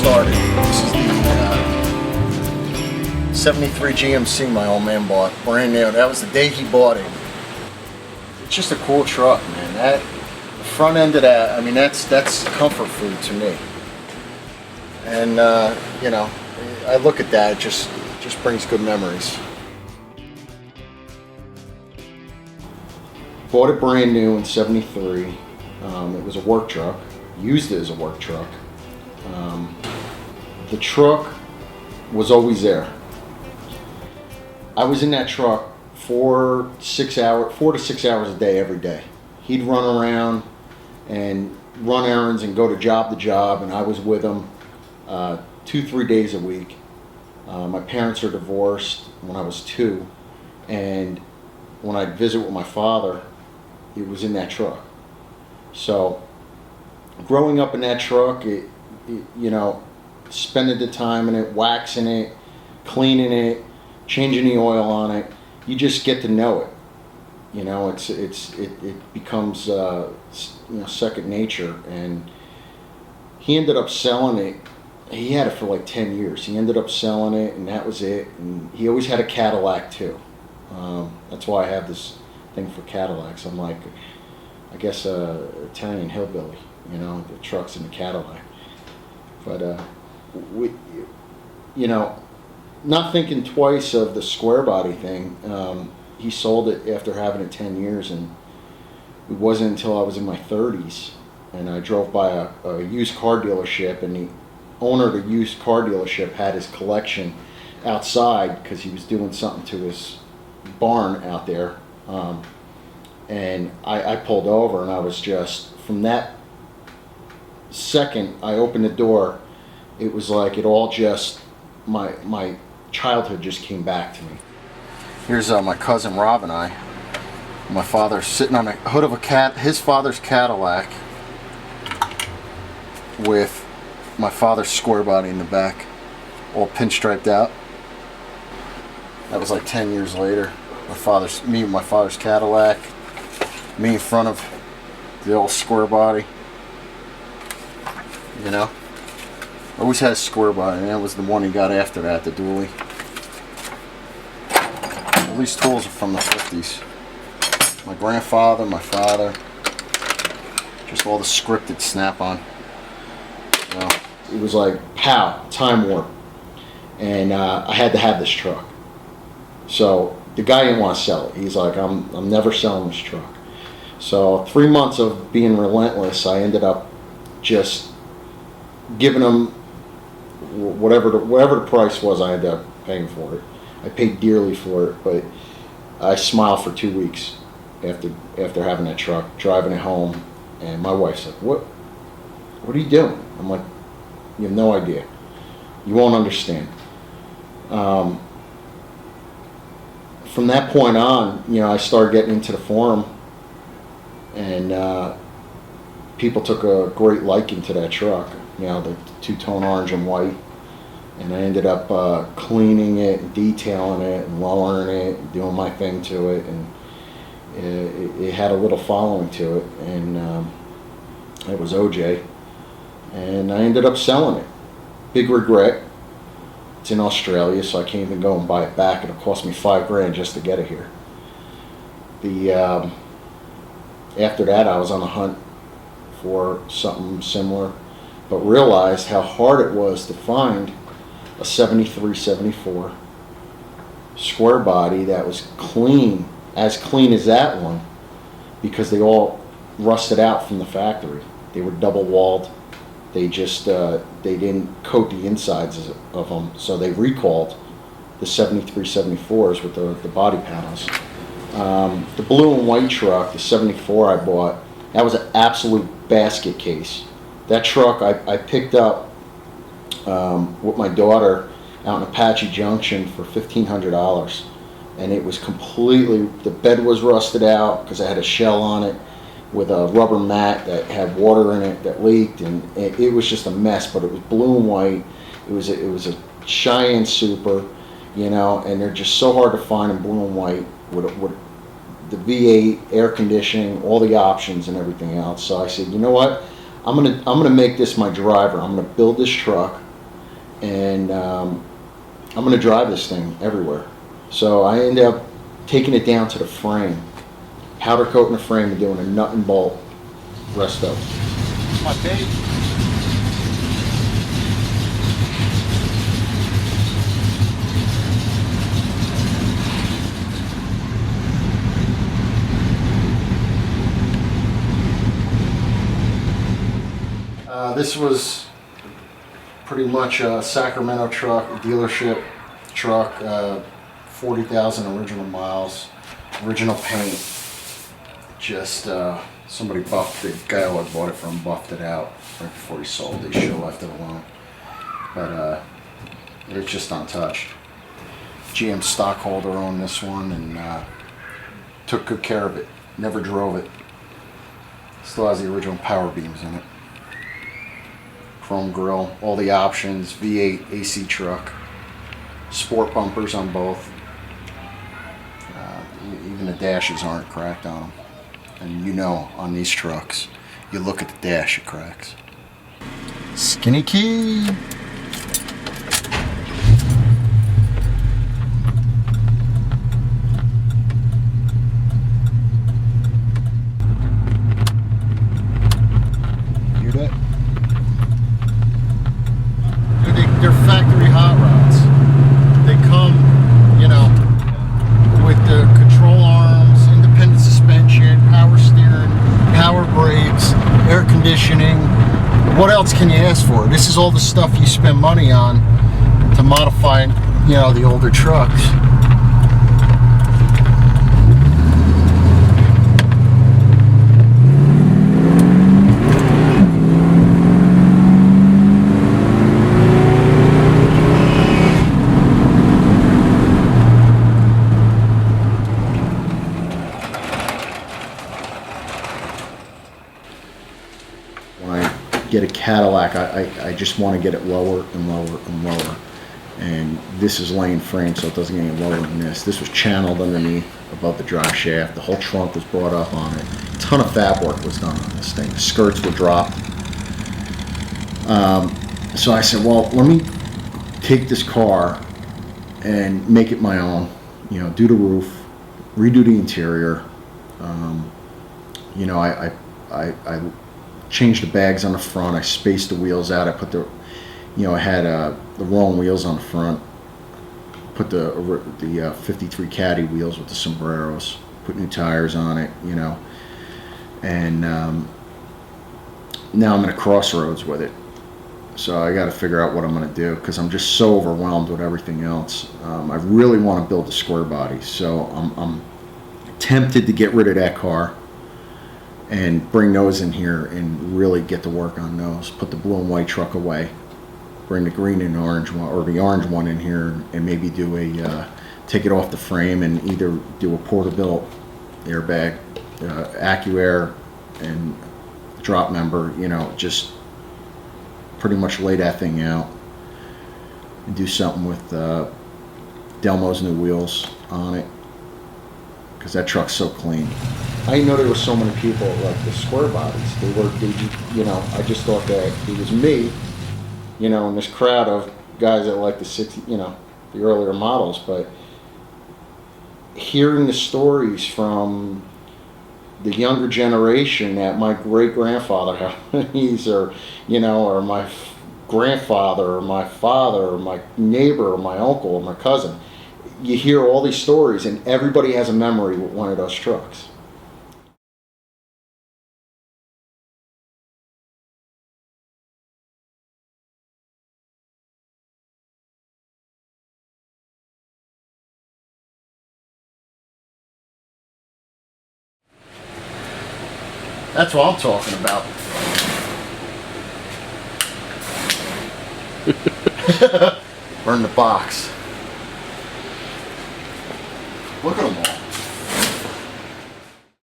started. This is the 73 GMC my old man bought, brand new. That was the day he bought it. It's just a cool truck, man. The front end of that, I mean, that's comfort food to me. And you know, I look at that, it just brings good memories. Bought it brand new in '73. It was a work truck. Used it as a work truck. The truck was always there. I was in that truck 4 to 6 hours a day every day. He'd run around and run errands and go to job, and I was with him 2-3 days a week. My parents are divorced when I was 2, and when I'd visit with my father, it was in that truck. So growing up in that truck, it you know, spending the time in it, waxing it, cleaning it, changing the oil on it, you just get to know it. You know, it becomes you know, second nature. And he ended up selling it. He had it for like 10 years. He ended up selling it, and that was it. And he always had a Cadillac too. That's why I have this thing for Cadillacs. I'm like, I guess Italian hillbilly, you know, the trucks in the Cadillac. But we, you know, not thinking twice of the square body thing, he sold it after having it 10 years, and it wasn't until I was in my 30s, and I drove by a used car dealership, and the owner of the used car dealership had his collection outside because he was doing something to his barn out there. And I pulled over, and I was just, from that second I opened the door, it was like it all just, my childhood just came back to me. Here's my cousin Rob and I. My father sitting on the hood of his father's Cadillac with my father's square body in the back, all pinstriped out. That was like 10 years later. Me and my father's Cadillac, me in front of the old square body. You know, always had a square body, and that was the one he got after that, the dually. All these tools are from the 50s. My grandfather, my father, just all the scripted Snap-on. So it was like, pow, time warp. And I had to have this truck. So the guy didn't want to sell it. He's like, I'm never selling this truck. So 3 months of being relentless, I ended up just giving him whatever the price was. I ended up paying for it. I paid dearly for it, but I smiled for 2 weeks after having that truck, driving it home, and my wife said, what are you doing? I'm like, you have no idea. You won't understand. From that point on, you know, I started getting into the forum, and people took a great liking to that truck. You know, the two-tone orange and white, and I ended up cleaning it and detailing it and lowering it and doing my thing to it, and it had a little following to it, and it was OJ, and I ended up selling it. Big regret. It's in Australia, so I can't even go and buy it back. It'll cost me $5,000 just to get it here. After that, I was on a hunt for something similar, but realized how hard it was to find a 73, 74 square body that was clean, as clean as that one, because they all rusted out from the factory. They were double walled. They just they didn't coat the insides of them, so they recalled the 73, 74s with the body panels. The blue and white truck, the 74 I bought, that was an absolute basket case. That truck I picked up with my daughter out in Apache Junction for $1,500, and it was completely, the bed was rusted out because I had a shell on it with a rubber mat that had water in it that leaked, and it was just a mess. But it was blue and white. It was a Cheyenne Super, you know, and they're just so hard to find in blue and white with the V8, air conditioning, all the options and everything else. So I said, you know what? I'm gonna make this my driver. I'm gonna build this truck. and I'm going to drive this thing everywhere. So I ended up taking it down to the frame, powder coating the frame and doing a nut and bolt resto. My baby. This was pretty much a Sacramento truck, a dealership truck, 40,000 original miles, original paint. Just somebody buffed it. The guy who I bought it from buffed it out right before he sold it. He should have left it alone. But it's just untouched. GM stockholder owned this one and took good care of it. Never drove it. Still has the original power beams in it. Chrome grille, all the options, V8 AC truck, sport bumpers on both. Even the dashes aren't cracked on them. And you know, on these trucks, you look at the dash, it cracks. Skinny key. Hear that? They're factory hot rods. They come, you know, with the control arms, independent suspension, power steering, power brakes, air conditioning. What else can you ask for? This is all the stuff you spend money on to modify, you know, the older trucks. Get a Cadillac, I just want to get it lower and lower and lower. And this is laying frame, so it doesn't get any lower than this. This was channeled underneath above the drive shaft. The whole trunk was brought up on it. A ton of fab work was done on this thing. The skirts were dropped. So I said, well, let me take this car and make it my own. You know, do the roof, redo the interior. You know, I changed the bags on the front. I spaced the wheels out. I put the, you know, I had the rolling wheels on the front. Put the 53 Caddy wheels with the sombreros. Put new tires on it, you know. And now I'm at a crossroads with it. So I got to figure out what I'm going to do because I'm just so overwhelmed with everything else. I really want to build a square body. So I'm tempted to get rid of that car and bring those in here and really get to work on those. Put the blue and white truck away. Bring the green and orange one, or the orange one in here, and maybe do a, take it off the frame and either do a portable airbag, AccuAir, and drop member, you know, just pretty much lay that thing out and do something with Delmo's new wheels on it, because that truck's so clean. I didn't know there were so many people like the square bodies. They, you know, I just thought that it was me, you know, and this crowd of guys that like the 60, you know, the earlier models. But hearing the stories from the younger generation that my great grandfather had these, or you know, or my grandfather, or my father, or my neighbor, or my uncle, or my cousin, you hear all these stories, and everybody has a memory with one of those trucks. That's what I'm talking about. Burn the box. Look at them all.